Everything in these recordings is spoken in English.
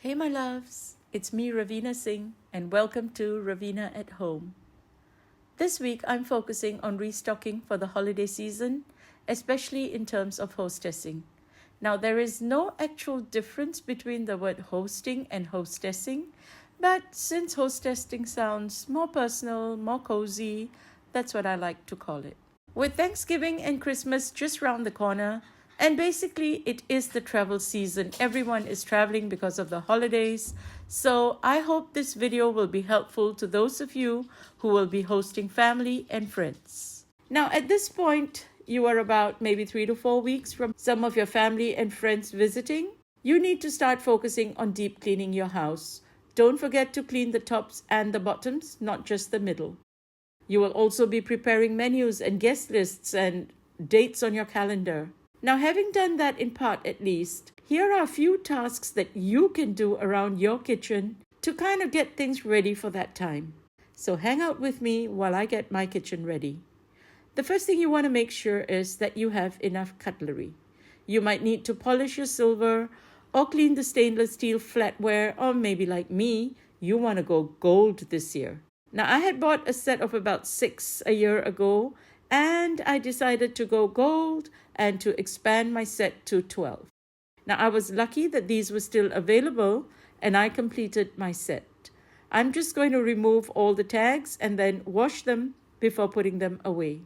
Hey my loves, it's me Raveena Singh and welcome to Raveena at Home. This week I'm focusing on restocking for the holiday season, especially in terms of hostessing. Now there is no actual difference between the word hosting and hostessing, but since hostessing sounds more personal, more cozy, that's what I like to call it. With Thanksgiving and Christmas just round the corner, and basically it is the travel season. Everyone is traveling because of the holidays. So I hope this video will be helpful to those of you who will be hosting family and friends. Now at this point, you are about maybe 3 to 4 weeks from some of your family and friends visiting. You need to start focusing on deep cleaning your house. Don't forget to clean the tops and the bottoms, not just the middle. You will also be preparing menus and guest lists and dates on your calendar. Now, having done that in part at least, here are a few tasks that you can do around your kitchen to kind of get things ready for that time. So hang out with me while I get my kitchen ready. The first thing you want to make sure is that you have enough cutlery. You might need to polish your silver or clean the stainless steel flatware, or maybe like me, you want to go gold this year. Now, I had bought a set of about 6 a year ago, and I decided to go gold and to expand my set to 12. Now, I was lucky that these were still available, and I completed my set. I'm just going to remove all the tags and then wash them before putting them away.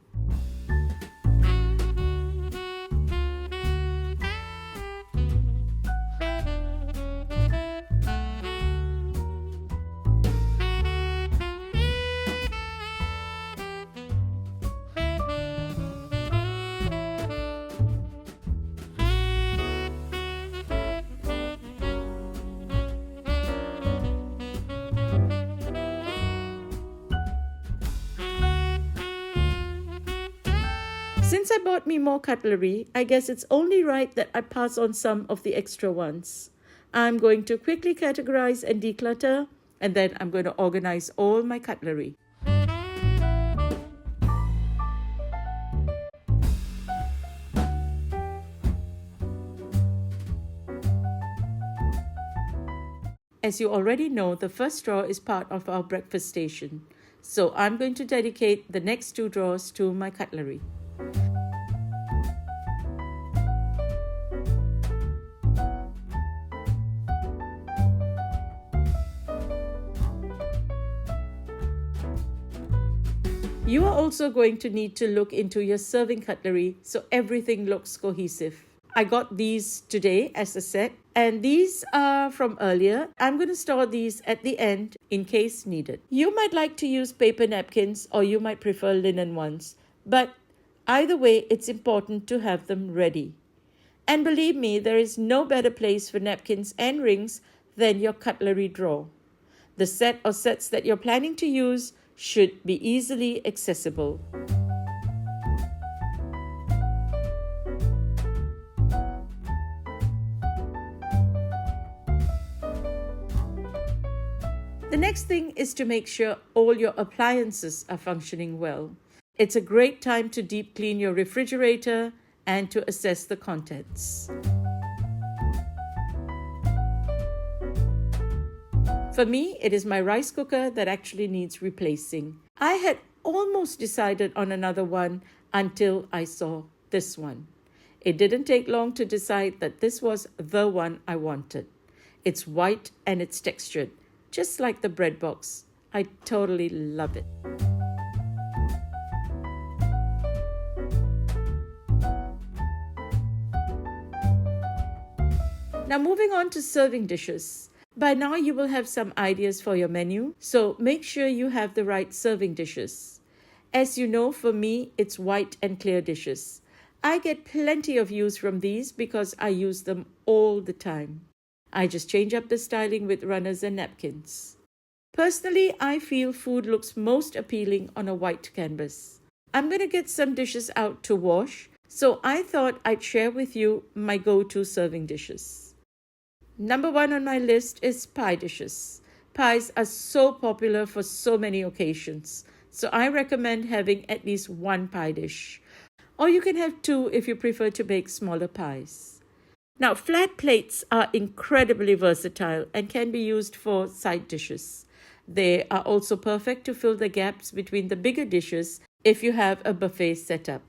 Since I bought me more cutlery, I guess it's only right that I pass on some of the extra ones. I'm going to quickly categorize and declutter, and then I'm going to organize all my cutlery. As you already know, the first drawer is part of our breakfast station. So I'm going to dedicate the next 2 drawers to my cutlery. You are also going to need to look into your serving cutlery so everything looks cohesive. I got these today as a set, and these are from earlier. I'm going to store these at the end in case needed. You might like to use paper napkins, or you might prefer linen ones, but either way, it's important to have them ready. And believe me, there is no better place for napkins and rings than your cutlery drawer. The set or sets that you're planning to use should be easily accessible. The next thing is to make sure all your appliances are functioning well. It's a great time to deep clean your refrigerator and to assess the contents. For me, it is my rice cooker that actually needs replacing. I had almost decided on another one until I saw this one. It didn't take long to decide that this was the one I wanted. It's white and it's textured, just like the bread box. I totally love it. Now moving on to serving dishes. By now you will have some ideas for your menu, so make sure you have the right serving dishes. As you know, for me, it's white and clear dishes. I get plenty of use from these because I use them all the time. I just change up the styling with runners and napkins. Personally, I feel food looks most appealing on a white canvas. I'm going to get some dishes out to wash, so I thought I'd share with you my go-to serving dishes. Number 1 on my list is pie dishes. Pies are so popular for so many occasions, so I recommend having at least 1 pie dish. Or you can have 2 if you prefer to bake smaller pies. Now, flat plates are incredibly versatile and can be used for side dishes. They are also perfect to fill the gaps between the bigger dishes if you have a buffet setup.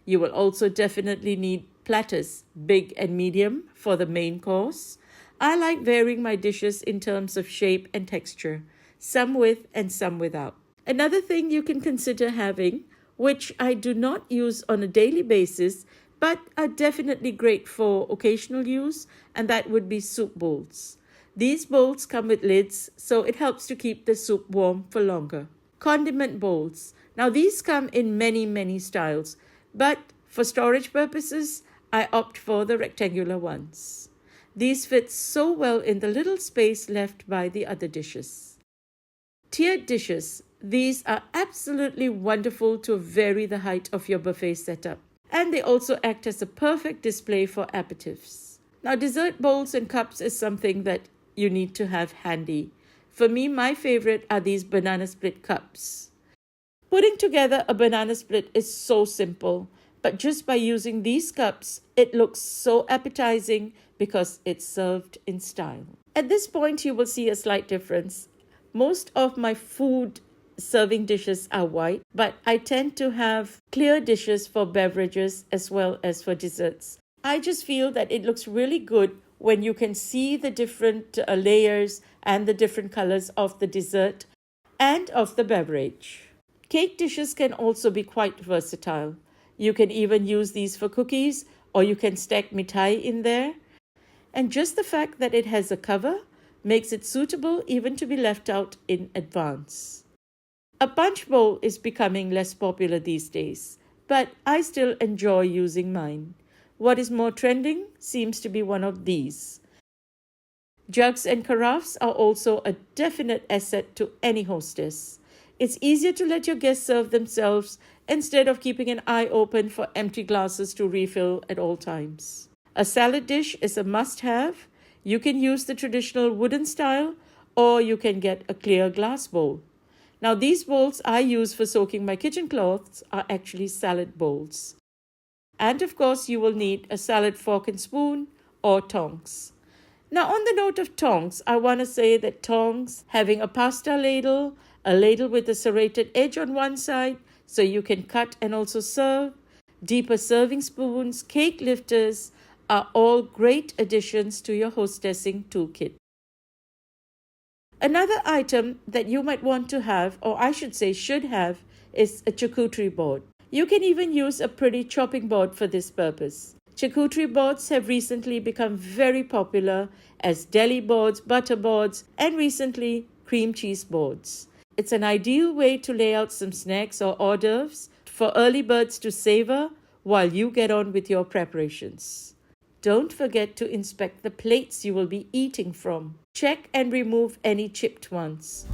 You will also definitely need platters, big and medium, for the main course. I like varying my dishes in terms of shape and texture, some with and some without. Another thing you can consider having, which I do not use on a daily basis, but are definitely great for occasional use, and that would be soup bowls. These bowls come with lids, so it helps to keep the soup warm for longer. Condiment bowls. Now, these come in many styles, but for storage purposes, I opt for the rectangular ones. These fit so well in the little space left by the other dishes. Tiered dishes. These are absolutely wonderful to vary the height of your buffet setup, and they also act as a perfect display for aperitifs. Now, dessert bowls and cups is something that you need to have handy. For me, my favorite are these banana split cups. Putting together a banana split is so simple, but just by using these cups, it looks so appetizing because it's served in style. At this point, you will see a slight difference. Most of my food serving dishes are white, but I tend to have clear dishes for beverages as well as for desserts. I just feel that it looks really good when you can see the different layers and the different colors of the dessert and of the beverage. Cake dishes can also be quite versatile. You can even use these for cookies, or you can stack mithai in there. And just the fact that it has a cover makes it suitable even to be left out in advance. A punch bowl is becoming less popular these days, but I still enjoy using mine. What is more trending seems to be one of these. Jugs and carafes are also a definite asset to any hostess. It's easier to let your guests serve themselves instead of keeping an eye open for empty glasses to refill at all times. A salad dish is a must-have. You can use the traditional wooden style, or you can get a clear glass bowl. Now, these bowls I use for soaking my kitchen cloths are actually salad bowls. And of course, you will need a salad fork and spoon or tongs. Now, on the note of tongs, I want to say that tongs having a pasta ladle, a ladle with a serrated edge on one side so you can cut and also serve, deeper serving spoons, cake lifters are all great additions to your hostessing toolkit. Another item that you might want to have, or I should say should have, is a charcuterie board. You can even use a pretty chopping board for this purpose. Charcuterie boards have recently become very popular as deli boards, butter boards, and recently cream cheese boards. It's an ideal way to lay out some snacks or hors d'oeuvres for early birds to savor while you get on with your preparations. Don't forget to inspect the plates you will be eating from. Check and remove any chipped ones.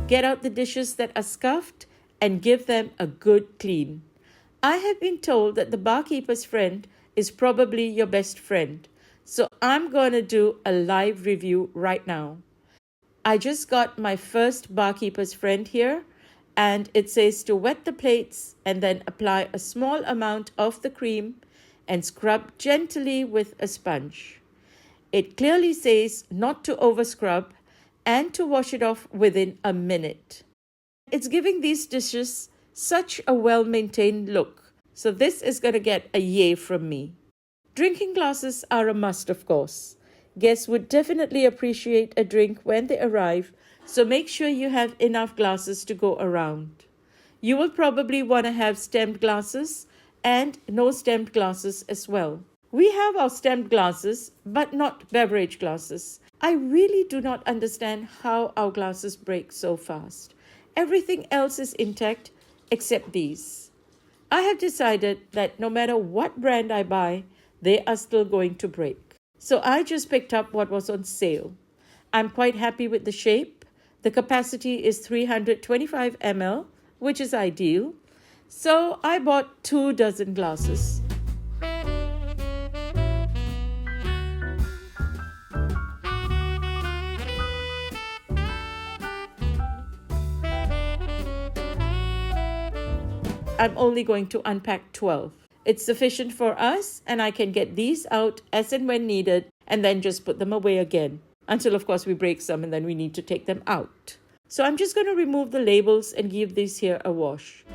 Get out the dishes that are scuffed and give them a good clean. I have been told that the barkeeper's friend is probably your best friend, so I'm going to do a live review right now. I just got my first barkeeper's friend here, and it says to wet the plates and then apply a small amount of the cream and scrub gently with a sponge. It clearly says not to overscrub and to wash it off within a minute. It's giving these dishes such a well-maintained look, so this is going to get a yay from me. Drinking glasses are a must, of course. Guests would definitely appreciate a drink when they arrive, so make sure you have enough glasses to go around. You will probably want to have stemmed glasses and no stemmed glasses as well. We have our stemmed glasses, but not beverage glasses. I really do not understand how our glasses break so fast. Everything else is intact except these. I have decided that no matter what brand I buy, they are still going to break. So I just picked up what was on sale. I'm quite happy with the shape. The capacity is 325 ml, which is ideal. So I bought 2 dozen glasses. I'm only going to unpack 12. It's sufficient for us, and I can get these out as and when needed and then just put them away again. Until, of course, we break some and then we need to take them out. So I'm just going to remove the labels and give these here a wash.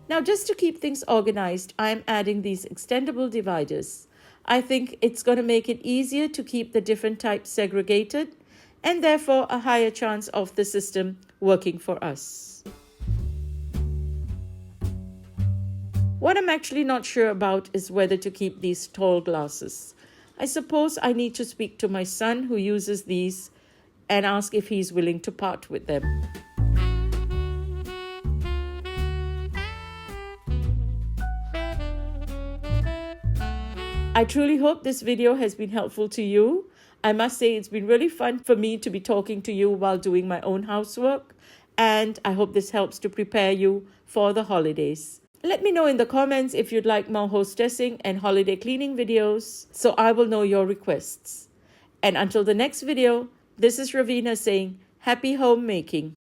Now, just to keep things organized, I'm adding these extendable dividers. I think it's going to make it easier to keep the different types segregated and therefore a higher chance of the system working for us. What I'm actually not sure about is whether to keep these tall glasses. I suppose I need to speak to my son who uses these and ask if he's willing to part with them. I truly hope this video has been helpful to you. I must say it's been really fun for me to be talking to you while doing my own housework, and I hope this helps to prepare you for the holidays. Let me know in the comments if you'd like more hostessing and holiday cleaning videos, so I will know your requests. And until the next video, this is Raveena saying, happy homemaking.